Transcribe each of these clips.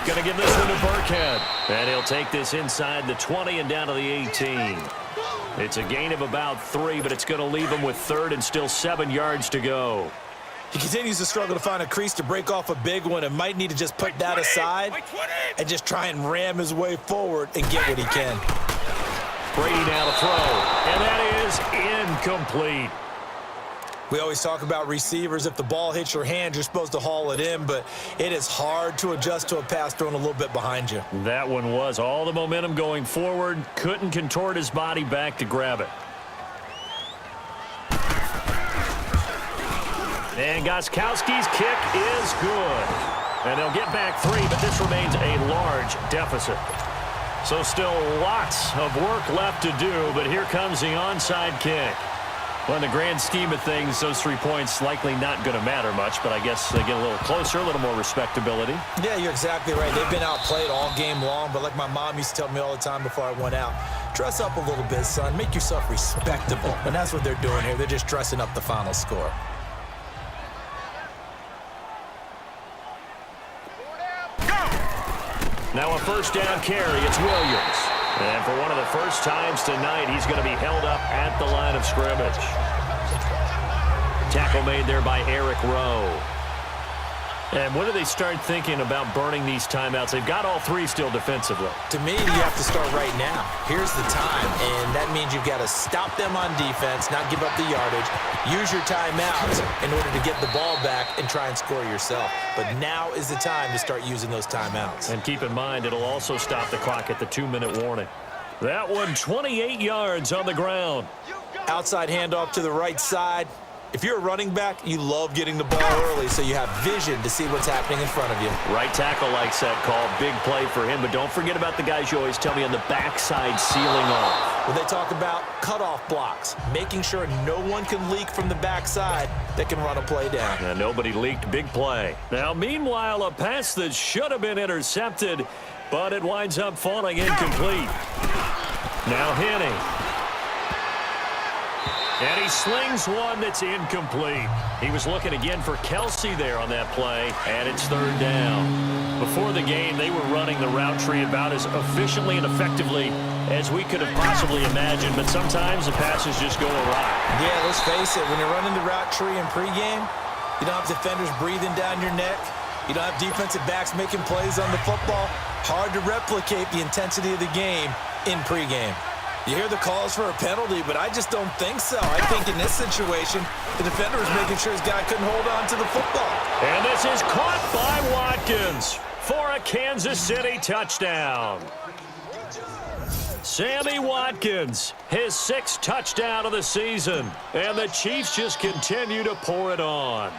Going to give this one to Burkhead. And he'll take this inside the 20 and down to the 18. It's a gain of about 3, but it's going to leave him with third and still 7 yards to go. He continues to struggle to find a crease to break off a big one and might need to just put that aside and just try and ram his way forward and get what he can. Brady now to throw, and that is incomplete. We always talk about receivers. If the ball hits your hand, you're supposed to haul it in, but it is hard to adjust to a pass thrown a little bit behind you. That one was all the momentum going forward. Couldn't contort his body back to grab it. And Gostkowski's kick is good. And they'll get back 3, but this remains a large deficit. So still lots of work left to do, but here comes the onside kick. Well, in the grand scheme of things, those 3 points likely not going to matter much, but I guess they get a little closer, a little more respectability. Yeah, you're exactly right. They've been outplayed all game long, but like my mom used to tell me all the time before I went out, dress up a little bit, son. Make yourself respectable. And that's what they're doing here. They're just dressing up the final score. Now a first down carry. It's Williams. And for one of the first times tonight, he's going to be held up at the line of scrimmage. Tackle made there by Eric Rowe. And when do they start thinking about burning these timeouts? They've got all 3 still defensively. To me, you have to start right now. Here's the time, and that means you've got to stop them on defense, not give up the yardage, use your timeouts in order to get the ball back and try and score yourself. But now is the time to start using those timeouts. And keep in mind, it'll also stop the clock at the 2-minute warning. That one, 28 yards on the ground. Outside handoff to the right side. If you're a running back, you love getting the ball early so you have vision to see what's happening in front of you. Right tackle likes that call. Big play for him, but don't forget about the guys you always tell me on the backside sealing off. When they talk about cutoff blocks, making sure no one can leak from the backside that can run a play down. And nobody leaked. Big play. Now, meanwhile, a pass that should have been intercepted, but it winds up falling incomplete. Now Henne. And he slings one that's incomplete. He was looking again for Kelsey there on that play, and it's third down. Before the game, they were running the route tree about as efficiently and effectively as we could have possibly imagined, but sometimes the passes just go awry. Yeah, let's face it, when you're running the route tree in pregame, you don't have defenders breathing down your neck. You don't have defensive backs making plays on the football. Hard to replicate the intensity of the game in pregame. You hear the calls for a penalty, but I just don't think so. I think in this situation, the defender was making sure his guy couldn't hold on to the football. And this is caught by Watkins for a Kansas City touchdown. Sammy Watkins, his 6th touchdown of the season. And the Chiefs just continue to pour it on.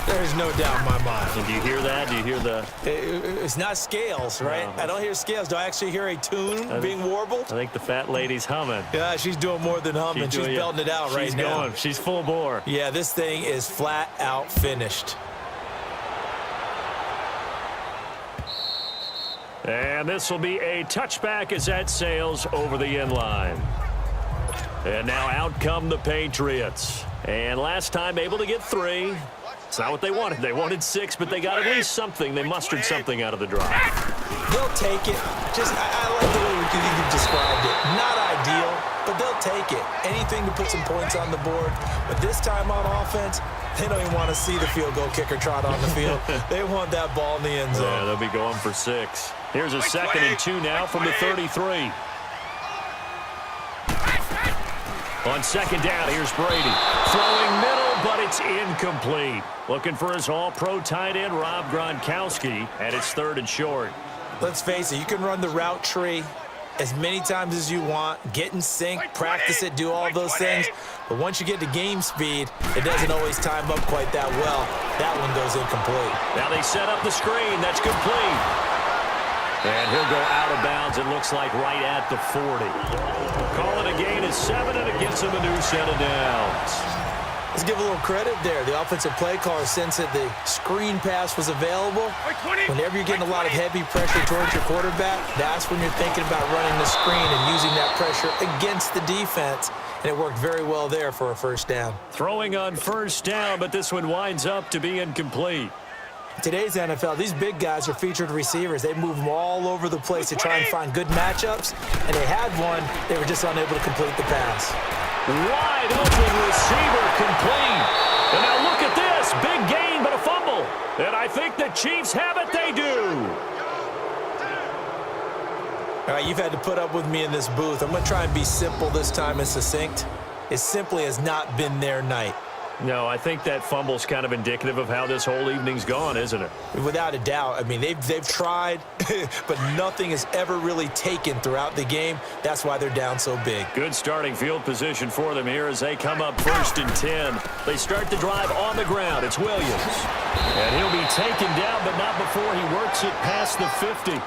There's no doubt in my mind. And do you hear that? Do you hear the... It's not scales, right? No. I don't hear scales. Do I actually hear a tune being warbled? I think the fat lady's humming. Yeah, she's doing more than humming. She's belting it out right now. She's going. She's full bore. Yeah, this thing is flat out finished. And this will be a touchback as that sails over the end line. And now out come the Patriots. And last time able to get 3. It's not what they wanted. They wanted 6, but they got at least something. They mustered something out of the drive. They'll take it. I like the way you described it. Not ideal, but they'll take it. Anything to put some points on the board. But this time on offense, they don't even want to see the field goal kicker trot on the field. They want that ball in the end zone. Yeah, they'll be going for 6. Here's a 2nd and 2 now from the 33. On 2nd down, here's Brady. Throwing middle, but it's incomplete. Looking for his all-pro tight end, Rob Gronkowski, and it's 3rd and short. Let's face it, you can run the route tree as many times as you want, get in sync, practice it, do all those things. But once you get to game speed, it doesn't always time up quite that well. That one goes incomplete. Now they set up the screen. That's complete. And he'll go out of bounds, it looks like, right at the 40. Call it a gain of 7, and it gives him a new set of downs. Let's give a little credit there. The offensive play caller sensed that the screen pass was available. Whenever you're getting a lot of heavy pressure towards your quarterback, that's when you're thinking about running the screen and using that pressure against the defense. And it worked very well there for a first down. Throwing on first down, but this one winds up to be incomplete. Today's NFL, these big guys are featured receivers. They move them all over the place to try and find good matchups, and they had one. They were just unable to complete the pass. Wide open receiver complete. And now look at this. Big gain, but a fumble. And I think the Chiefs have it. They do. All right, you've had to put up with me in this booth. I'm going to try and be simple this time and succinct. It simply has not been their night. No, I think that fumble's kind of indicative of how this whole evening's gone, isn't it? Without a doubt. I mean, they've tried, but nothing is ever really taken throughout the game. That's why they're down so big. Good starting field position for them here as they come up 1st and 10. They start the drive on the ground. It's Williams. And he'll be taken down, but not before he works it past the 50.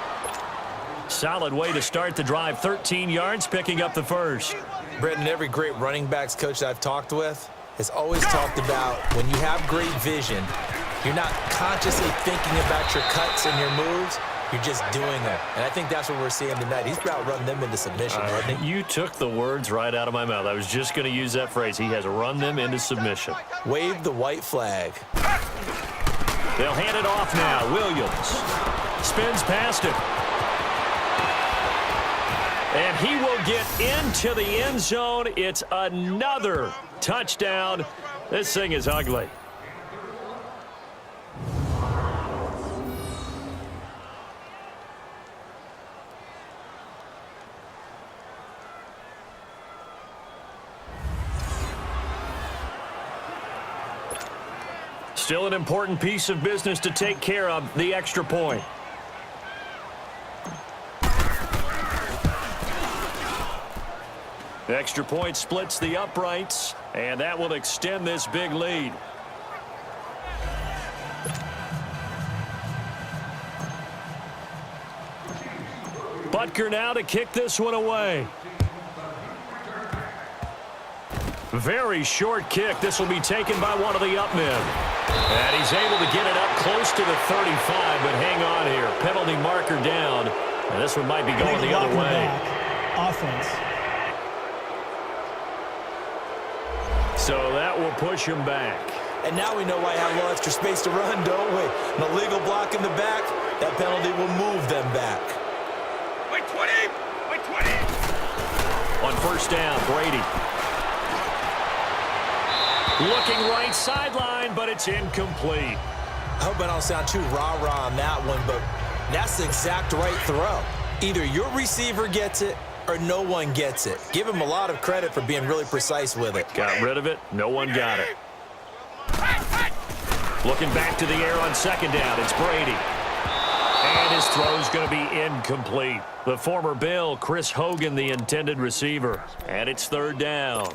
Solid way to start the drive. 13 yards, picking up the first. Brenton, every great running backs coach that I've talked with has always talked about when you have great vision, you're not consciously thinking about your cuts and your moves. You're just doing them. And I think that's what we're seeing tonight. He's about running them into submission, hasn't he? You took the words right out of my mouth. I was just going to use that phrase. He has run them into submission. Wave the white flag. They'll hand it off now. Williams spins past him. And he will get into the end zone. It's another touchdown. This thing is ugly. Still an important piece of business to take care of, the extra point. The extra point splits the uprights, and that will extend this big lead. Butker now to kick this one away. Very short kick. This will be taken by one of the up men. And he's able to get it up close to the 35, but hang on here. Penalty marker down, and this one might be going the other way. Offense. So that will push him back. And now we know why I have a little extra space to run, don't we? An illegal block in the back, that penalty will move them back. Wait 20! Wait 20! On 1st down, Brady. Looking right sideline, but it's incomplete. I hope I don't sound too rah-rah on that one, but that's the exact right throw. Either your receiver gets it or no one gets it. Give him a lot of credit for being really precise with it. Got rid of it. No one got it. Looking back to the air on 2nd down. It's Brady. And his throw's going to be incomplete. The former Bill, Chris Hogan, the intended receiver. And it's 3rd down.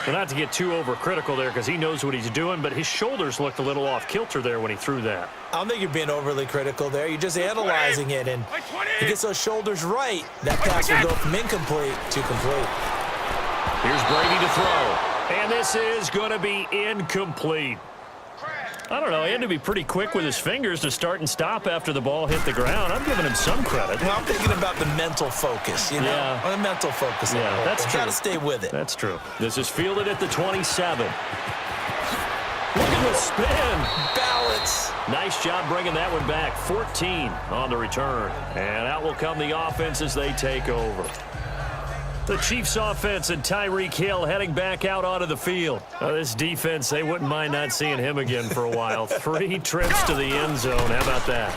Well, not to get too overcritical there because he knows what he's doing, but his shoulders looked a little off kilter there when he threw that. I don't think you're being overly critical there. You're just analyzing it, and he gets those shoulders right. That pass will go from incomplete to complete. Here's Brady to throw. And this is going to be incomplete. I don't know. He had to be pretty quick with his fingers to start and stop after the ball hit the ground. I'm giving him some credit. Well, I'm thinking about the mental focus, you know? Yeah. The mental focus. Yeah, that's true. Got to stay with it. That's true. This is fielded at the 27. Look at the spin. Balance. Nice job bringing that one back. 14 on the return. And out will come the offense as they take over. The Chiefs offense and Tyreek Hill heading back out onto the field. This defense, they wouldn't mind not seeing him again for a while. 3 trips to the end zone. How about that?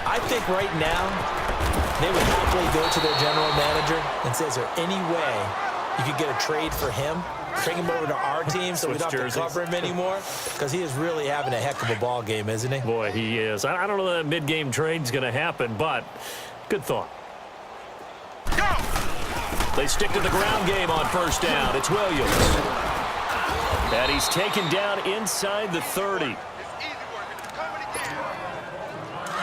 I think right now they would happily go to their general manager and say, is there any way you could get a trade for him? Bring him over to our team so we don't have to cover him anymore? Because he is really having a heck of a ball game, isn't he? Boy, he is. I don't know that mid-game trade's going to happen, but good thought. They stick to the ground game on 1st down. It's Williams. And he's taken down inside the 30.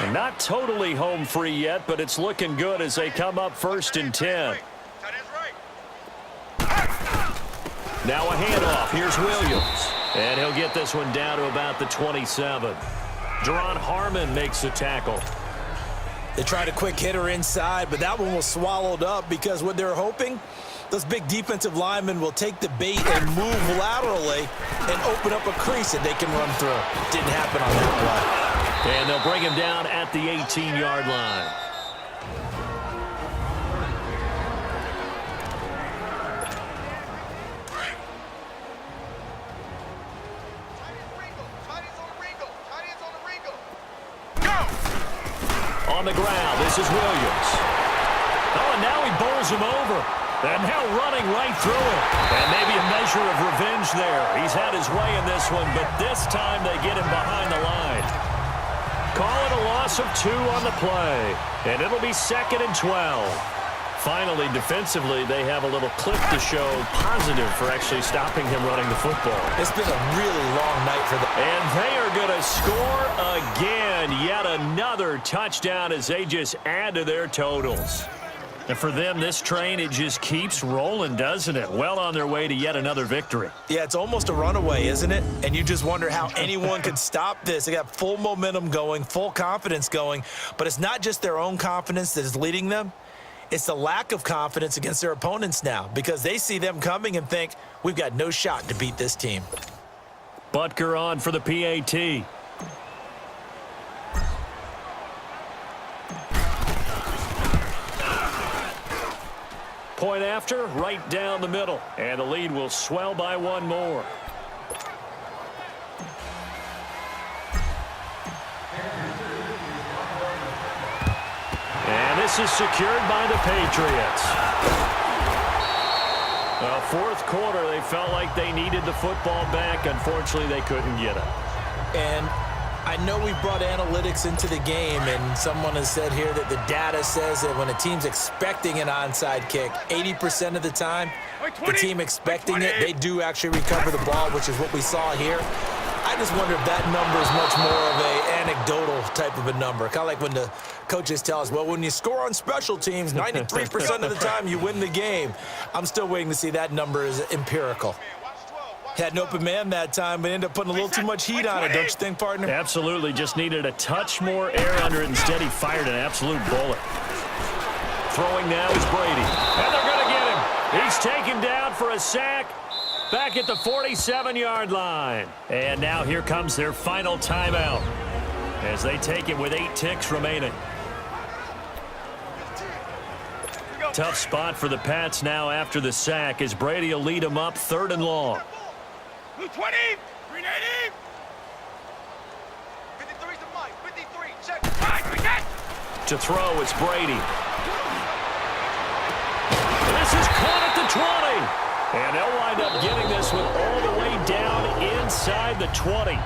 And not totally home free yet, but it's looking good as they come up 1st and 10. Now a handoff. Here's Williams. And he'll get this one down to about the 27. Jerron Harmon makes the tackle. They tried a quick hitter inside, but that one was swallowed up because what they're hoping, those big defensive linemen will take the bait and move laterally and open up a crease that they can run through. Didn't happen on that play. And they'll bring him down at the 18-yard line. On the ground, this is Williams. Oh, and now he bowls him over. And now running right through it. And maybe a measure of revenge there. He's had his way in this one, but this time they get him behind the line. Call it a loss of 2 on the play. And it'll be 2nd and 12. Finally, defensively, they have a little clip to show positive for actually stopping him running the football. It's been a really long night for them. And they are going to score again. Yet another touchdown as they just add to their totals. And for them, this train, it just keeps rolling, doesn't it? Well on their way to yet another victory. Yeah, it's almost a runaway, isn't it? And you just wonder how anyone could stop this. They got full momentum going, full confidence going. But it's not just their own confidence that is leading them. It's the lack of confidence against their opponents now because they see them coming and think, we've got no shot to beat this team. Butker on for the PAT. Point after, right down the middle. And the lead will swell by 1 more. And this is secured by the Patriots. Well, 4th quarter, they felt like they needed the football back. Unfortunately, they couldn't get it. And I know we brought analytics into the game, and someone has said here that the data says that when a team's expecting an onside kick, 80% of the time, the team expecting it, they do actually recover the ball, which is what we saw here. I just wonder if that number is much more of an anecdotal type of a number. Kind of like when the coaches tell us, well, when you score on special teams, 93% of the time you win the game. I'm still waiting to see that number is empirical. Had an open man that time, but ended up putting a little too much heat on it, don't you think, partner? Absolutely. Just needed a touch more air under it. Instead, he fired an absolute bullet. Throwing now is Brady. And they're going to get him. He's taken down for a sack. Back at the 47-yard line. And now here comes their final timeout as they take it with 8 ticks remaining. Tough spot for the Pats now after the sack as Brady will lead them up 3rd and long. 220, 380. 53 to Mike, 53, check. Right, we get. To throw, it's Brady. This is caught at the 20. And they'll wind up getting this one all the way down inside the 20.